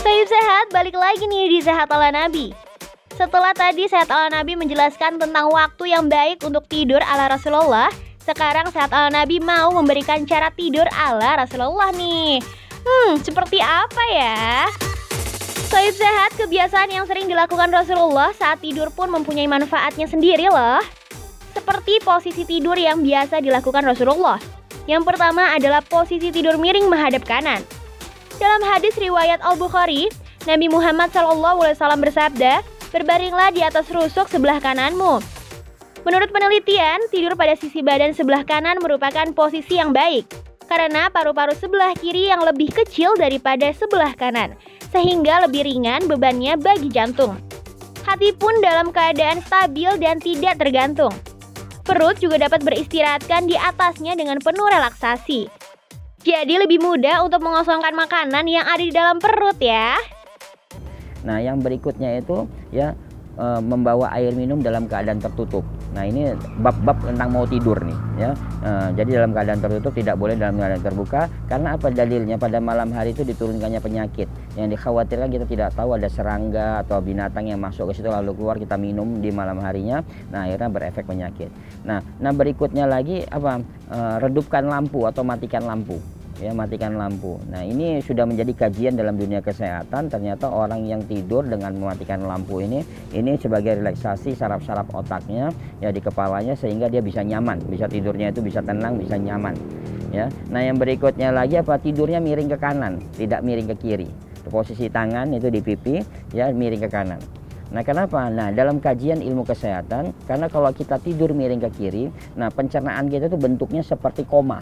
Sohib Sehat, balik lagi nih di Sehat ala Nabi. Setelah tadi Sehat ala Nabi menjelaskan tentang waktu yang baik untuk tidur ala Rasulullah, sekarang Sehat ala Nabi mau memberikan cara tidur ala Rasulullah nih. Seperti apa ya? Sohib Sehat, kebiasaan yang sering dilakukan Rasulullah saat tidur pun mempunyai manfaatnya sendiri loh. Seperti posisi tidur yang biasa dilakukan Rasulullah. Yang pertama adalah posisi tidur miring menghadap kanan. Dalam hadis riwayat Al-Bukhari, Nabi Muhammad SAW bersabda, "Berbaringlah di atas rusuk sebelah kananmu." Menurut penelitian, tidur pada sisi badan sebelah kanan merupakan posisi yang baik, karena paru-paru sebelah kiri yang lebih kecil daripada sebelah kanan, sehingga lebih ringan bebannya bagi jantung. Hati pun dalam keadaan stabil dan tidak tergantung. Perut juga dapat beristirahatkan di atasnya dengan penuh relaksasi. Jadi lebih mudah untuk mengosongkan makanan yang ada di dalam perut ya. Nah, yang berikutnya itu ya membawa air minum dalam keadaan tertutup. Nah, ini bab-bab tentang mau tidur nih ya. Jadi dalam keadaan tertutup, tidak boleh dalam keadaan terbuka. Karena apa dalilnya? Pada malam hari itu diturunkannya penyakit. Yang dikhawatirkan kita tidak tahu ada serangga atau binatang yang masuk ke situ lalu keluar, kita minum di malam harinya. Nah, akhirnya berefek penyakit. Nah berikutnya lagi apa? Redupkan lampu atau matikan lampu. Ya, matikan lampu. Nah, ini sudah menjadi kajian dalam dunia kesehatan. Ternyata orang yang tidur dengan mematikan lampu ini sebagai relaksasi saraf-saraf otaknya ya di kepalanya, sehingga dia bisa nyaman, bisa tidurnya itu bisa tenang, bisa nyaman ya. Nah, yang berikutnya lagi apa? Tidurnya miring ke kanan, tidak miring ke kiri. Posisi tangan itu di pipi ya, miring ke kanan. Nah, kenapa? Nah, dalam kajian ilmu kesehatan, karena kalau kita tidur miring ke kiri, nah pencernaan kita itu bentuknya seperti koma.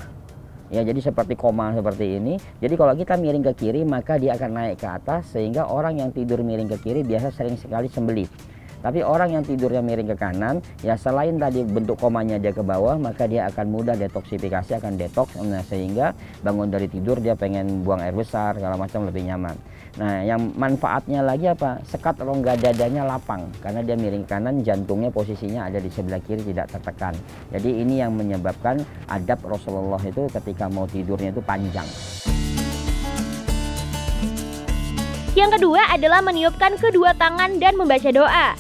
Ya, jadi seperti koma seperti ini. Jadi kalau kita miring ke kiri, maka dia akan naik ke atas, sehingga orang yang tidur miring ke kiri biasa sering sekali sembelit. Tapi orang yang tidurnya miring ke kanan, ya selain tadi bentuk komanya dia ke bawah, maka dia akan mudah detoksifikasi, akan detoks. Nah, sehingga bangun dari tidur dia pengen buang air besar, segala macam, lebih nyaman. Nah, yang manfaatnya lagi apa? Sekat rongga dadanya lapang, karena dia miring ke kanan, jantungnya posisinya ada di sebelah kiri, tidak tertekan. Jadi ini yang menyebabkan adab Rasulullah itu ketika mau tidurnya itu panjang. Yang kedua adalah meniupkan kedua tangan dan membaca doa.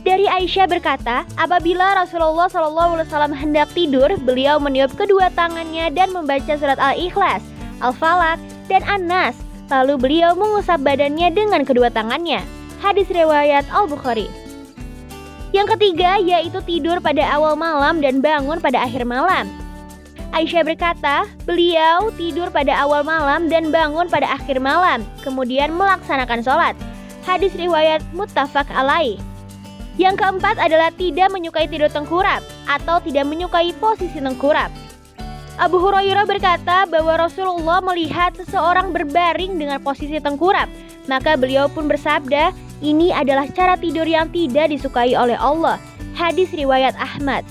Dari Aisyah berkata, apabila Rasulullah SAW hendak tidur, beliau meniup kedua tangannya dan membaca surat Al-Ikhlas, Al-Falaq, dan An-Nas. Lalu beliau mengusap badannya dengan kedua tangannya. Hadis riwayat Al-Bukhari. Yang ketiga yaitu tidur pada awal malam dan bangun pada akhir malam. Aisyah berkata, beliau tidur pada awal malam dan bangun pada akhir malam, kemudian melaksanakan sholat. Hadis riwayat muttafaq alaih. Yang keempat adalah tidak menyukai tidur tengkurap atau tidak menyukai posisi tengkurap. Abu Hurairah berkata bahwa Rasulullah melihat seseorang berbaring dengan posisi tengkurap. Maka beliau pun bersabda, ini adalah cara tidur yang tidak disukai oleh Allah. Hadis riwayat Ahmad.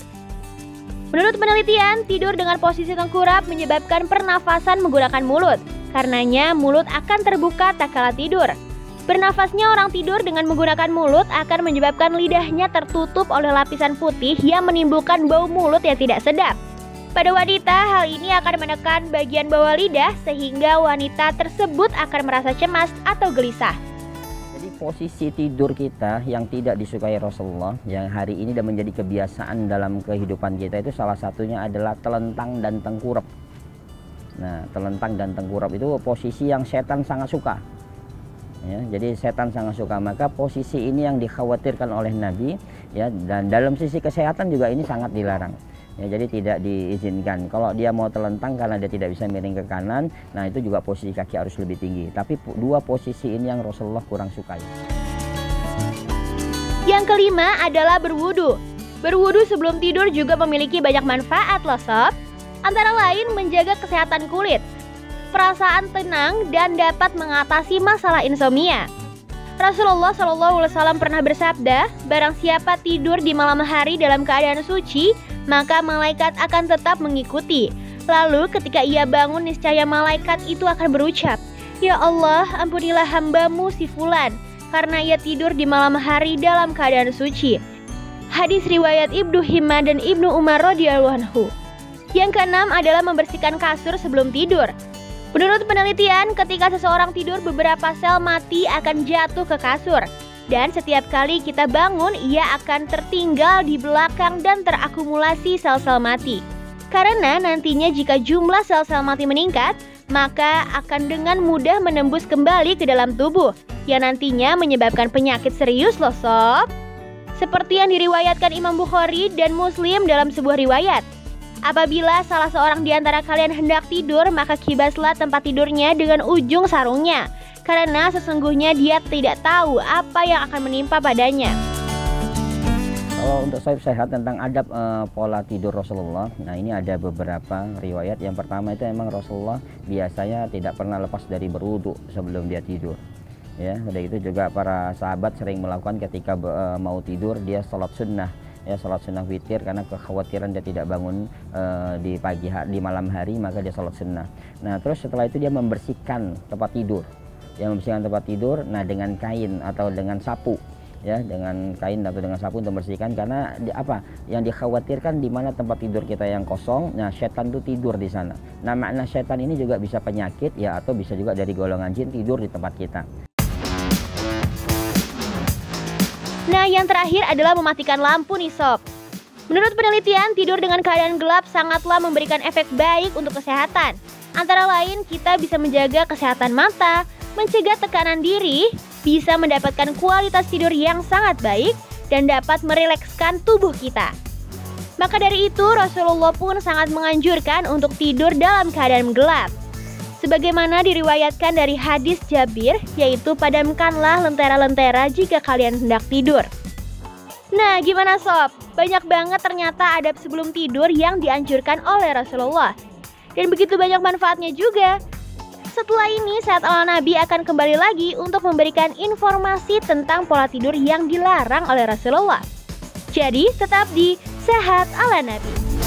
Menurut penelitian, tidur dengan posisi tengkurap menyebabkan pernafasan menggunakan mulut. Karenanya mulut akan terbuka tak kala tidur. Bernafasnya orang tidur dengan menggunakan mulut akan menyebabkan lidahnya tertutup oleh lapisan putih yang menimbulkan bau mulut yang tidak sedap. Pada wanita, hal ini akan menekan bagian bawah lidah sehingga wanita tersebut akan merasa cemas atau gelisah. Jadi posisi tidur kita yang tidak disukai Rasulullah, yang hari ini sudah menjadi kebiasaan dalam kehidupan kita, itu salah satunya adalah telentang dan tengkurap. Nah, telentang dan tengkurap itu posisi yang setan sangat suka. Ya, jadi setan sangat suka, maka posisi ini yang dikhawatirkan oleh Nabi ya, dan dalam sisi kesehatan juga ini sangat dilarang. Ya, jadi tidak diizinkan. Kalau dia mau telentang karena dia tidak bisa miring ke kanan, nah itu juga posisi kaki harus lebih tinggi. Tapi dua posisi ini yang Rasulullah kurang sukai. Yang kelima adalah berwudu. Berwudu sebelum tidur juga memiliki banyak manfaat loh sob. Antara lain menjaga kesehatan kulit, perasaan tenang, dan dapat mengatasi masalah insomnia. Rasulullah SAW pernah bersabda, barang siapa tidur di malam hari dalam keadaan suci, maka malaikat akan tetap mengikuti. Lalu ketika ia bangun, niscaya malaikat itu akan berucap, ya Allah, ampunilah hambamu si fulan, karena ia tidur di malam hari dalam keadaan suci. Hadis riwayat Ibnu Himman dan Ibnu Umar radhiyallahu anhu. Yang keenam adalah membersihkan kasur sebelum tidur. Menurut penelitian, ketika seseorang tidur, beberapa sel mati akan jatuh ke kasur. Dan setiap kali kita bangun, ia akan tertinggal di belakang dan terakumulasi sel-sel mati. Karena nantinya jika jumlah sel-sel mati meningkat, maka akan dengan mudah menembus kembali ke dalam tubuh, yang nantinya menyebabkan penyakit serius loh sob. Seperti yang diriwayatkan Imam Bukhari dan Muslim dalam sebuah riwayat. Apabila salah seorang di antara kalian hendak tidur, maka kibaslah tempat tidurnya dengan ujung sarungnya, karena sesungguhnya dia tidak tahu apa yang akan menimpa padanya. Kalau untuk sehat tentang adab pola tidur Rasulullah, nah ini ada beberapa riwayat. Yang pertama itu memang Rasulullah biasanya tidak pernah lepas dari berwudu sebelum dia tidur. Ya, udah itu juga para sahabat sering melakukan ketika mau tidur, dia sholat sunnah. Ya, sholat sunnah witir karena kekhawatiran dia tidak bangun di pagi hari, di malam hari, maka dia sholat sunnah. Nah terus setelah itu dia membersihkan tempat tidur, nah dengan kain atau dengan sapu, ya dengan kain atau dengan sapu untuk membersihkan, karena yang dikhawatirkan di mana tempat tidur kita yang kosong, nah setan itu tidur di sana. Nah makna setan ini juga bisa penyakit ya, atau bisa juga dari golongan jin tidur di tempat kita. Nah, yang terakhir adalah mematikan lampu nih sob. Menurut penelitian, tidur dengan keadaan gelap sangatlah memberikan efek baik untuk kesehatan. Antara lain, kita bisa menjaga kesehatan mata, mencegah tekanan diri, bisa mendapatkan kualitas tidur yang sangat baik, dan dapat merilekskan tubuh kita. Maka dari itu, Rasulullah pun sangat menganjurkan untuk tidur dalam keadaan gelap. Sebagaimana diriwayatkan dari hadis Jabir, yaitu padamkanlah lentera-lentera jika kalian hendak tidur. Nah, gimana sob? Banyak banget ternyata adab sebelum tidur yang dianjurkan oleh Rasulullah. Dan begitu banyak manfaatnya juga. Setelah ini, Sehat ala Nabi akan kembali lagi untuk memberikan informasi tentang pola tidur yang dilarang oleh Rasulullah. Jadi, tetap di Sehat ala Nabi.